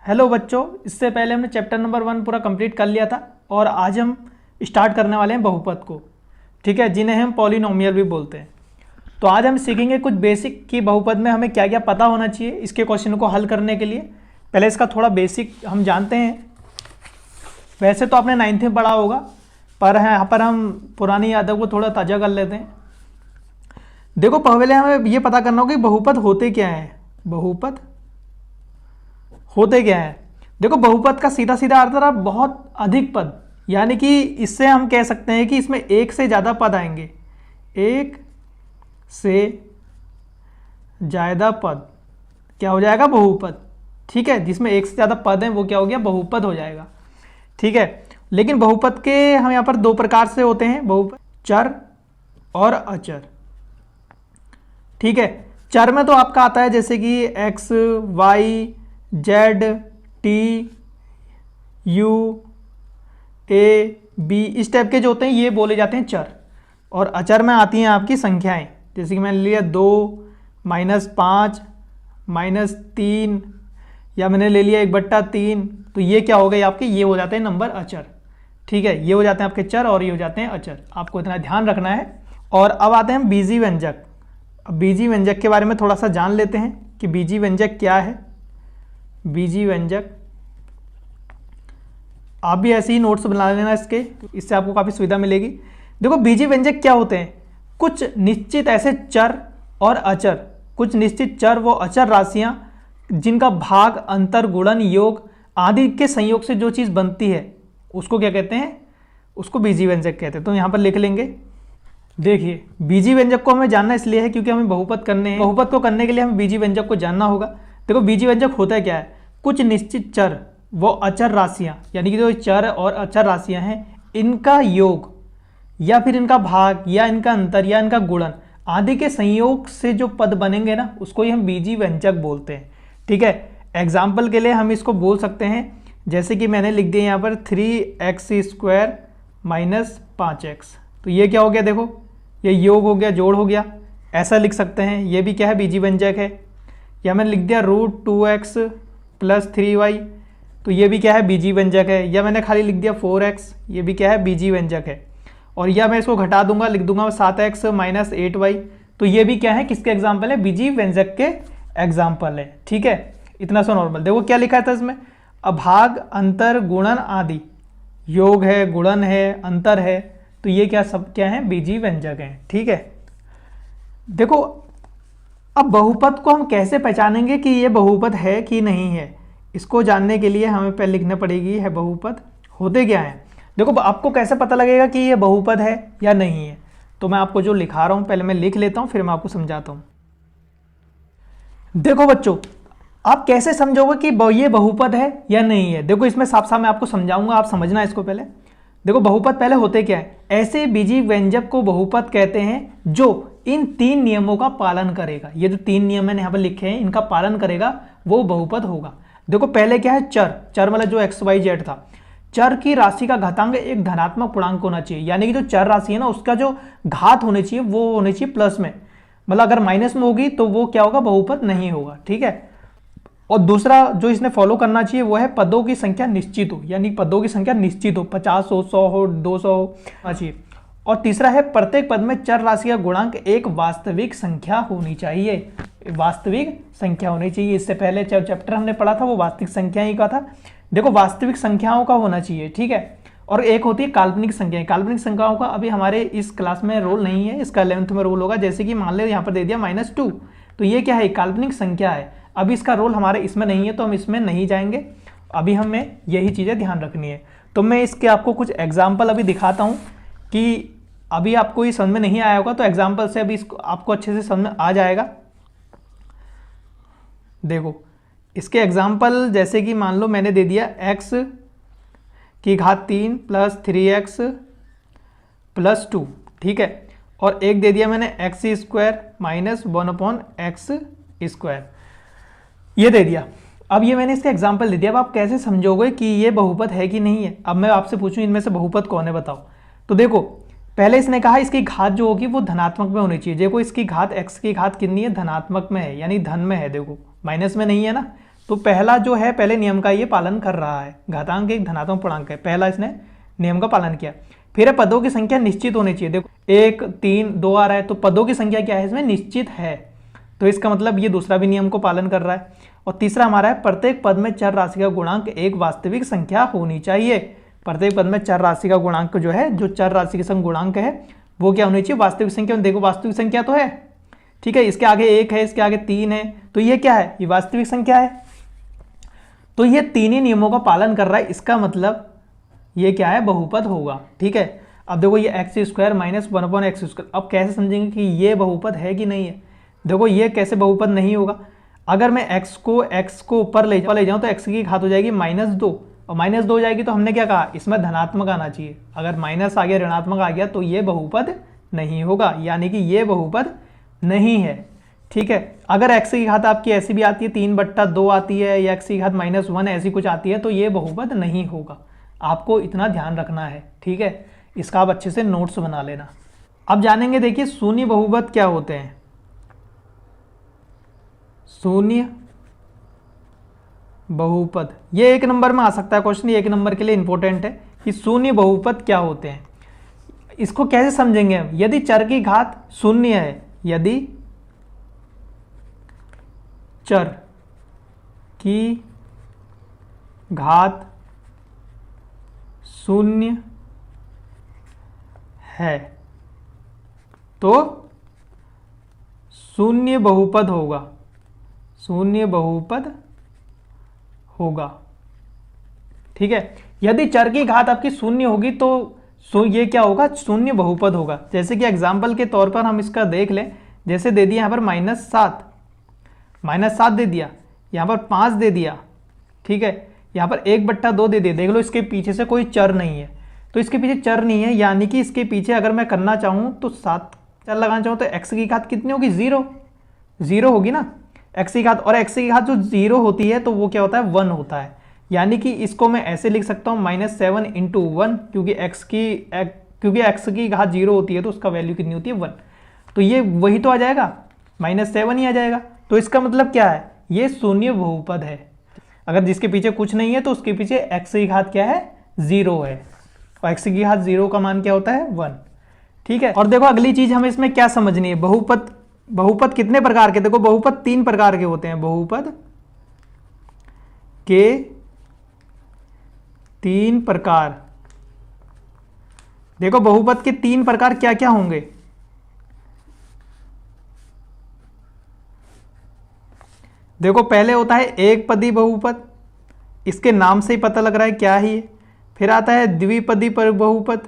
Hello बच्चों, इससे पहले हमने चैप्टर नंबर 1 पूरा कंप्लीट कर लिया था और आज हम स्टार्ट करने वाले हैं बहुपद को। ठीक है, जिन्हें हम पॉलिनोमियल भी बोलते हैं। तो आज हम सीखेंगे कुछ बेसिक कि बहुपद में हमें क्या क्या पता होना चाहिए इसके क्वेश्चन को हल करने के लिए। पहले इसका थोड़ा बेसिक हम जानते हैं। वैसे तो आपने 9th में पढ़ा होगा, पर यहाँ पर हम पुरानी यादों को थोड़ा ताज़ा कर लेते हैं। देखो, पहले हमें ये पता करना होगा कि बहुपद होते क्या हैं। बहुपद होते क्या है? देखो, बहुपद का सीधा सीधा अर्थ है बहुत अधिक पद, यानी कि इससे हम कह सकते हैं कि इसमें एक से ज़्यादा पद आएंगे। एक से ज़्यादा पद क्या हो जाएगा? बहुपद। ठीक है, जिसमें एक से ज़्यादा पद हैं वो क्या हो गया? बहुपद हो जाएगा। ठीक है, लेकिन बहुपद के हम यहाँ पर दो प्रकार से होते हैं बहुपद, चर और अचर। ठीक है, चर में तो आपका आता है जैसे कि X, Y, Z, T, U, A, B, इस टाइप के जो होते हैं ये बोले जाते हैं चर। और अचर में आती हैं आपकी संख्याएं, जैसे कि मैंने लिया 2, -5, -3, या मैंने ले लिया 1/3। तो ये क्या हो गए आपके? ये हो जाते हैं नंबर अचर। ठीक है, ये हो जाते हैं आपके चर और ये हो जाते हैं अचर। आपको इतना ध्यान रखना है। और अब आते हैं बीजी व्यंजक। अब बीजी व्यंजक के बारे में थोड़ा सा जान लेते हैं कि बीजी व्यंजक क्या है। बीजी व्यंजक आप भी ऐसे ही नोट्स बना लेना इसके, इससे आपको काफ़ी सुविधा मिलेगी। देखो, बीजी व्यंजक क्या होते हैं? कुछ निश्चित ऐसे चर और अचर, कुछ निश्चित चर वो अचर राशियां जिनका भाग, अंतर, गुणन, योग आदि के संयोग से जो चीज़ बनती है उसको क्या कहते हैं? उसको बीजी व्यंजक कहते हैं। तो यहाँ पर लिख लेंगे। देखिए, बीजी व्यंजक को हमें जानना इसलिए है क्योंकि हमें बहुपद करने हैं। बहुपद को करने के लिए हमें बीजी व्यंजक को जानना होगा। देखो, बीजी व्यंजक होता क्या है? कुछ निश्चित चर वो अचर राशियां, यानी कि जो चर और अचर राशियां हैं, इनका योग या फिर इनका भाग या इनका अंतर या इनका गुणन आदि के संयोग से जो पद बनेंगे ना, उसको ही हम बीजी व्यंजक बोलते हैं। ठीक है, एग्जाम्पल के लिए हम इसको बोल सकते हैं, जैसे कि मैंने लिख दिया यहाँ पर 3x² - 5x। तो ये क्या हो गया? देखो, ये योग हो गया, जोड़ हो गया, ऐसा लिख सकते हैं। ये भी क्या है? बीजी व्यंजक है। या मैंने लिख दिया √2x + 3y, तो ये भी क्या है? बीजी व्यंजक है। या मैंने खाली लिख दिया 4x, ये भी क्या है? बीजी व्यंजक है। और या मैं इसको घटा दूंगा, लिख दूंगा 7x - 8y, तो ये भी क्या है? किसके एग्जाम्पल है? बीजी व्यंजक के एग्जाम्पल है। ठीक है, इतना सा नॉर्मल। देखो क्या लिखा था इसमें? अभाग, अंतर, गुणन आदि, योग है, गुणन है, अंतर है, तो ये क्या सब क्या है? बीजी व्यंजक हैं। ठीक है, देखो अब बहुपद को हम कैसे पहचानेंगे कि ये बहुपद है कि नहीं है? इसको जानने के लिए हमें पहले लिखना पड़ेगी है बहुपद होते क्या हैं। देखो, आपको कैसे पता लगेगा कि ये बहुपद है या नहीं है? तो मैं आपको जो लिखा रहा हूं पहले मैं लिख लेता हूं, फिर मैं आपको समझाता हूं। देखो बच्चों, आप कैसे समझोगे कि ये बहुपद है या नहीं है? देखो, इसमें साफ साफ मैं आपको समझाऊंगा, आप समझना इसको पहले। देखो, बहुपद पहले होते क्या है? ऐसे बीजी व्यंजक को बहुपद कहते हैं जो इन 3 नियमों का पालन करेगा। ये जो 3 नियम मैंने यहाँ पर लिखे हैं, इनका पालन करेगा वो बहुपद होगा। देखो, पहले क्या है? चर। चर मतलब जो x, y, z था। चर की राशि का घातांक एक धनात्मक पूर्णांक होना चाहिए, यानी कि जो चर राशि है ना, उसका जो घात होने चाहिए वो होने चाहिए प्लस में। मतलब अगर माइनस में होगी तो वो क्या होगा? बहुपद नहीं होगा। ठीक है, और दूसरा जो इसने फॉलो करना चाहिए वो है पदों की संख्या निश्चित हो, यानी पदों की संख्या निश्चित हो, 50 हो, 100 हो, 200 होना चाहिए। और तीसरा है प्रत्येक पद में चर राशि का गुणांक एक वास्तविक संख्या होनी चाहिए। वास्तविक संख्या होनी चाहिए। इससे पहले चैप्टर हमने पढ़ा था वो वास्तविक संख्या ही का था। देखो, वास्तविक संख्याओं का होना चाहिए। ठीक है, और एक होती है काल्पनिक संख्याएं। काल्पनिक संख्याओं का अभी हमारे इस क्लास में रोल नहीं है, इसका 11th में रोल होगा। जैसे कि मान ले यहाँ पर दे दिया -2, तो ये क्या है? काल्पनिक संख्या है। अभी इसका रोल हमारे इसमें नहीं है, तो हम इसमें नहीं जाएंगे। अभी हमें यही चीज़ें ध्यान रखनी है। तो मैं इसके आपको कुछ एग्जाम्पल अभी दिखाता हूँ कि अभी आपको ये समझ में नहीं आया होगा, तो एग्जाम्पल से अभी इसको आपको अच्छे से समझ में आ जाएगा। देखो, इसके एग्जाम्पल जैसे कि मान लो मैंने दे दिया x की घात 3 + 3x + 2। ठीक है, और एक दे दिया मैंने x² - 1/x², ये दे दिया। अब ये मैंने इसका एग्जाम्पल दे दिया। अब आप कैसे समझोगे कि ये बहुपद है कि नहीं है? अब मैं आपसे पूछूं इनमें से बहुपद कौन है, बताओ। तो देखो, पहले इसने कहा इसकी घात जो होगी वो धनात्मक में होनी चाहिए। देखो, इसकी घात x की घात कितनी है? धनात्मक में है, यानी धन में है। देखो, माइनस में नहीं है ना, तो पहला जो है पहले नियम का ये पालन कर रहा है, घातांक एक धनात्मक पूर्णांक है, पहला इसने नियम का पालन किया। फिर पदों की संख्या निश्चित होनी चाहिए। देखो 1 3 2 आ रहा है, तो पदों की संख्या क्या है इसमें, निश्चित है, तो इसका मतलब ये दूसरा भी नियम को पालन कर रहा है। और तीसरा हमारा है प्रत्येक पद में चर राशि का गुणांक एक वास्तविक संख्या होनी चाहिए। प्रत्येक पद में चर राशि का गुणांक जो है, जो चर राशि के संग गुणांक है वो क्या होनी चाहिए, वास्तविक संख्या। देखो वास्तविक संख्या तो है, ठीक है, इसके आगे 1 है, इसके आगे 3 है, तो ये क्या है, ये वास्तविक संख्या है। तो ये तीन ही नियमों का पालन कर रहा है, इसका मतलब ये क्या है, बहुपद होगा। ठीक है, अब देखो ये एक्स स्क्वायर माइनस 1/x², अब कैसे समझेंगे कि ये बहुपद है कि नहीं है। देखो ये कैसे बहुपद नहीं होगा, अगर मैं x को ऊपर ले जाऊं तो x की घात हो जाएगी -2, और -2 हो जाएगी तो हमने क्या कहा, इसमें धनात्मक आना चाहिए। अगर माइनस आ गया, ऋणात्मक आ गया, तो ये बहुपद नहीं होगा, यानी कि ये बहुपद नहीं है। ठीक है, अगर x की घात आपकी ऐसी भी आती है 3/2 आती है, या x की घात -1 ऐसी कुछ आती है, तो ये बहुपद नहीं होगा। आपको इतना ध्यान रखना है। ठीक है, इसका आप अच्छे से नोट्स बना लेना। अब जानेंगे, देखिए शून्य बहुपद क्या होते हैं। शून्य बहुपद ये 1 नंबर में आ सकता है क्वेश्चन, ये 1 नंबर के लिए इंपॉर्टेंट है कि शून्य बहुपद क्या होते हैं। इसको कैसे समझेंगे हम, यदि चर की घात शून्य है, यदि चर की घात शून्य है तो शून्य बहुपद होगा, शून्य बहुपद होगा। ठीक है, यदि चर की घात आपकी शून्य होगी तो ये क्या होगा, शून्य बहुपद होगा। जैसे कि एग्जाम्पल के तौर पर हम इसका देख लें, जैसे दे दिया यहाँ पर -7 दे दिया, यहाँ पर 5 दे दिया, ठीक है, यहाँ पर 1/2 दे दिया। देख लो इसके पीछे से कोई चर नहीं है, तो इसके पीछे चर नहीं है, यानी कि इसके पीछे अगर मैं करना चाहूँ तो 7 चर लगाना चाहूँ तो x की घात कितनी होगी, 0 होगी ना x की घात, और x की घात जो 0 होती है तो वो क्या होता है, 1 होता है। यानी कि इसको मैं ऐसे लिख सकता हूँ -7 × 1, क्योंकि x की घात 0 होती है तो उसका वैल्यू कितनी होती है, 1। तो ये वही तो आ जाएगा, -7 ही आ जाएगा। तो इसका मतलब क्या है, ये शून्य बहुपद है। अगर जिसके पीछे कुछ नहीं है तो उसके पीछे x की घात क्या है, 0 है, और x की घात 0 का मान क्या होता है, 1। ठीक है, और देखो अगली चीज हमें इसमें क्या समझनी है, बहुपद कितने प्रकार के, देखो बहुपद 3 प्रकार के होते हैं, बहुपद के 3 प्रकार। देखो बहुपद के 3 प्रकार क्या क्या होंगे, देखो पहले होता है एक पदी बहुपद, इसके नाम से ही पता लग रहा है क्या ही है। फिर आता है द्विपदी पर बहुपद,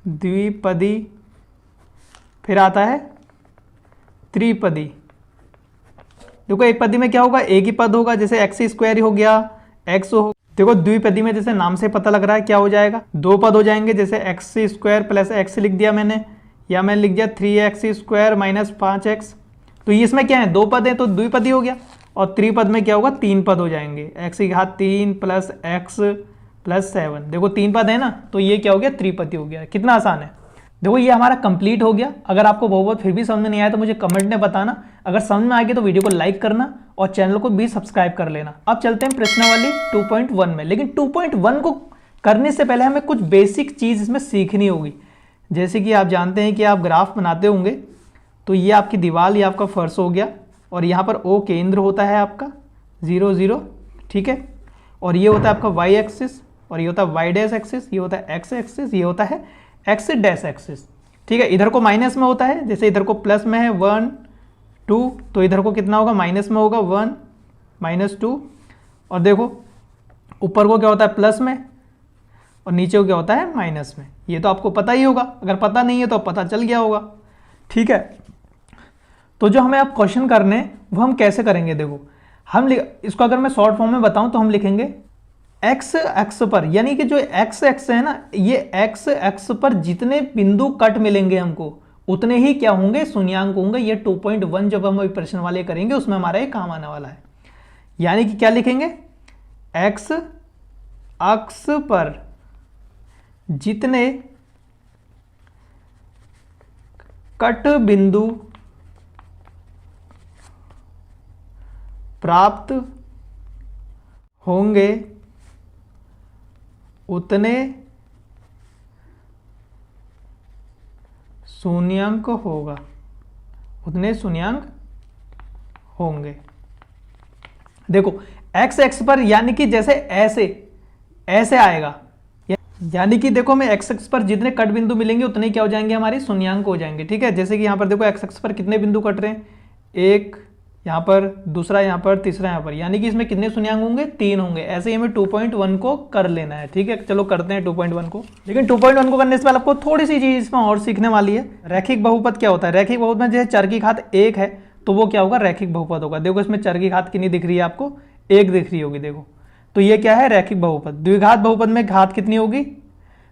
द्विपदी। फिर आता है त्रिपदी। देखो एक पदी में क्या होगा, एक ही पद होगा, जैसे x² हो गया, x हो। देखो द्विपदी में जैसे नाम से पता लग रहा है क्या हो जाएगा, 2 पद हो जाएंगे, जैसे x² + x लिख दिया मैंने, या मैंने लिख दिया 3x² - 5x। तो ये इसमें क्या है, 2 पद है तो द्विपदी हो गया। और त्रिपद में क्या होगा, 3 पद हो जाएंगे, x की घात 3 + x + 7। देखो 3 पद है ना, तो ये क्या हो गया, त्रिपदी हो गया। कितना आसान है। देखो ये हमारा कंप्लीट हो गया। अगर आपको बहुपद फिर भी समझ में नहीं आया तो मुझे कमेंट में बताना। अगर समझ में आ गया तो वीडियो को लाइक करना और चैनल को भी सब्सक्राइब कर लेना। अब चलते हैं प्रश्नावली 2.1 में। लेकिन 2.1 को करने से पहले हमें कुछ बेसिक चीज़ इसमें सीखनी होगी। जैसे कि आप जानते हैं कि आप ग्राफ बनाते होंगे, तो ये आपकी दीवार, ये आपका फर्श हो गया, और यहाँ पर O केंद्र होता है आपका 0 0, ठीक है, और ये होता है आपका y एक्सिस, और ये होता है y डैश एक्सिस, ये होता है x एक्सिस, ये होता है x डैश एक्सिस। ठीक है, इधर को माइनस में होता है, जैसे इधर को प्लस में है 1 2, तो इधर को कितना होगा, माइनस में होगा 1 -2। और देखो ऊपर को क्या होता है, प्लस में, और नीचे को क्या होता है, माइनस में। ये तो आपको पता ही होगा, अगर पता नहीं है तो पता चल गया होगा। ठीक है, तो जो हमें अब क्वेश्चन करने वो हम कैसे करेंगे, देखो हम इसको अगर मैं शॉर्ट फॉर्म में बताऊं तो हम लिखेंगे x एक्स पर, यानी कि जो x एक्स है ना, ये x एक्स पर जितने बिंदु कट मिलेंगे हमको उतने ही क्या होंगे, शून्यांक होंगे। ये 2.1 जब हम प्रश्न वाले करेंगे उसमें हमारा ये काम आने वाला है। यानी कि क्या लिखेंगे, x अक्ष पर जितने कट बिंदु प्राप्त होंगे उतने शून्यांक होगा, उतने शून्यांक होंगे। देखो एक्स एक्स पर यानी कि जैसे ऐसे ऐसे आएगा, यानी कि देखो हमें एक्स एक्स पर जितने कट बिंदु मिलेंगे उतने क्या हो जाएंगे, हमारे शून्यांक हो जाएंगे। ठीक है, जैसे कि यहाँ पर देखो एक्स एक्स पर कितने बिंदु कट रहे हैं, एक यहाँ पर, दूसरा यहाँ पर, तीसरा यहाँ पर, यानी कि इसमें कितने शून्यांक होंगे, 3 होंगे। ऐसे ही हमें 2.1 को कर लेना है। ठीक है, चलो करते हैं 2.1 को। लेकिन 2.1 को करने से पहले आपको थोड़ी सी चीज इसमें और सीखने वाली है। रैखिक बहुपद क्या होता है? रैखिक बहुपद में जैसे चर की घात 1 है तो वो क्या होगा, रैखिक बहुपद होगा। देखो इसमें चर की घात कितनी दिख रही है आपको, 1 दिख रही होगी। देखो तो ये क्या है, रैखिक बहुपद। द्विघात बहुपद में घात कितनी होगी,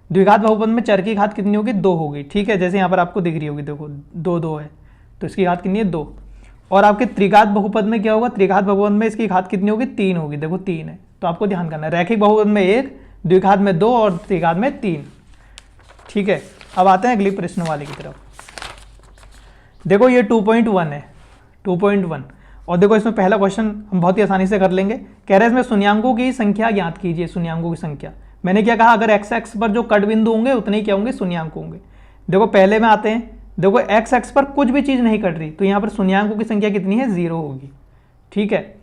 द्विघात बहुपद में चर की घात कितनी होगी, 2 होगी। ठीक है, जैसे यहाँ पर आपको दिख रही होगी, देखो 2 2 है तो इसकी घात कितनी है, 2। और आपके त्रिघात बहुपद में क्या होगा, त्रिघात बहुपद में इसकी घात कितनी होगी, 3 होगी। देखो 3 है, तो आपको ध्यान करना है रैखिक बहुपद में 1, द्विघात में 2 और त्रिघात में 3। ठीक है, अब आते हैं अगली प्रश्न वाले की तरफ। देखो ये 2.1 है, 2.1, और देखो इसमें पहला क्वेश्चन हम बहुत ही आसानी से कर लेंगे। कह रहे हैं इसमें शून्यांकों की संख्या ज्ञात कीजिए, शून्यांकों की संख्या। मैंने क्या कहा, अगर एक्स एक्स पर जो कट बिंदु होंगे उतने ही क्या होंगे, शून्यांक होंगे। देखो पहले में आते हैं, देखो एक्स एक्स पर कुछ भी चीज नहीं कट रही तो यहाँ पर शून्यांकों की संख्या कितनी है, 0 होगी। ठीक है,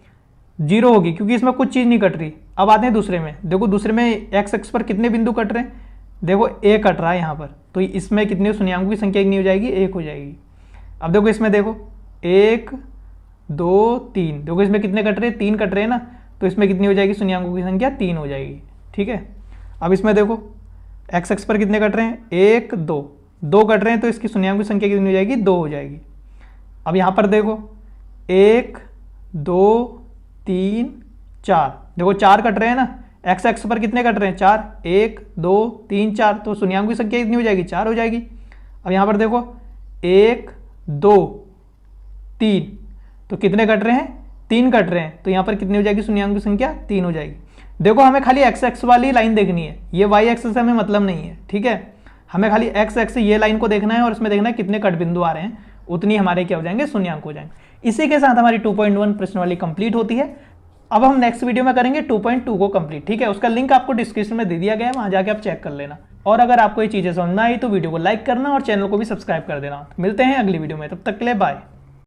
0 होगी क्योंकि इसमें कुछ चीज नहीं कट रही। अब आते हैं दूसरे में, देखो दूसरे में एक्स एक्स पर कितने बिंदु कट रहे हैं, देखो 1 कट रहा है यहाँ पर, तो इसमें कितने शून्यांकों की संख्या कितनी हो जाएगी, 1 हो जाएगी। अब देखो इसमें देखो 1 2 3, देखो इसमें कितने कट रहे हैं, 3 कट रहे हैं ना, तो इसमें कितनी हो जाएगी, शून्यांकों की संख्या 3 हो जाएगी। ठीक है, अब इसमें देखो एक्स एक्स पर कितने कट रहे हैं, 1 2 कट रहे हैं, तो इसकी शून्यांकों की संख्या कितनी हो जाएगी, 2 हो जाएगी। अब यहाँ पर देखो 1 2 3 4, देखो 4 कट रहे हैं ना, एक्स एक्स पर कितने कट रहे हैं, 4, 1 2 3 4, तो शून्यांकों की संख्या कितनी हो जाएगी, 4 हो जाएगी। अब यहाँ पर देखो 1 2 3, तो कितने कट रहे हैं, 3 कट रहे हैं, तो यहाँ पर कितनी हो जाएगी, शून्यांकों की संख्या 3 हो जाएगी। देखो हमें खाली एक्स एक्स वाली लाइन देखनी है, ये वाई एक्स से हमें मतलब नहीं है। ठीक है, हमें खाली एक्स एक्स ये लाइन को देखना है और इसमें देखना है कितने कट बिंदु आ रहे हैं, उतनी हमारे क्या हो जाएंगे, शून्यांक हो जाएंगे। इसी के साथ हमारी 2.1 प्रश्न वाली कंप्लीट होती है। अब हम नेक्स्ट वीडियो में करेंगे 2.2 को कंप्लीट। ठीक है, उसका लिंक आपको डिस्क्रिप्शन में दे दिया गया है, वहां जाके आप चेक कर लेना। और अगर आपको ये चीजें समझ में आई तो वीडियो को लाइक करना और चैनल को भी सब्सक्राइब कर देना। मिलते हैं अगली वीडियो में, तब तक के लिए बाय।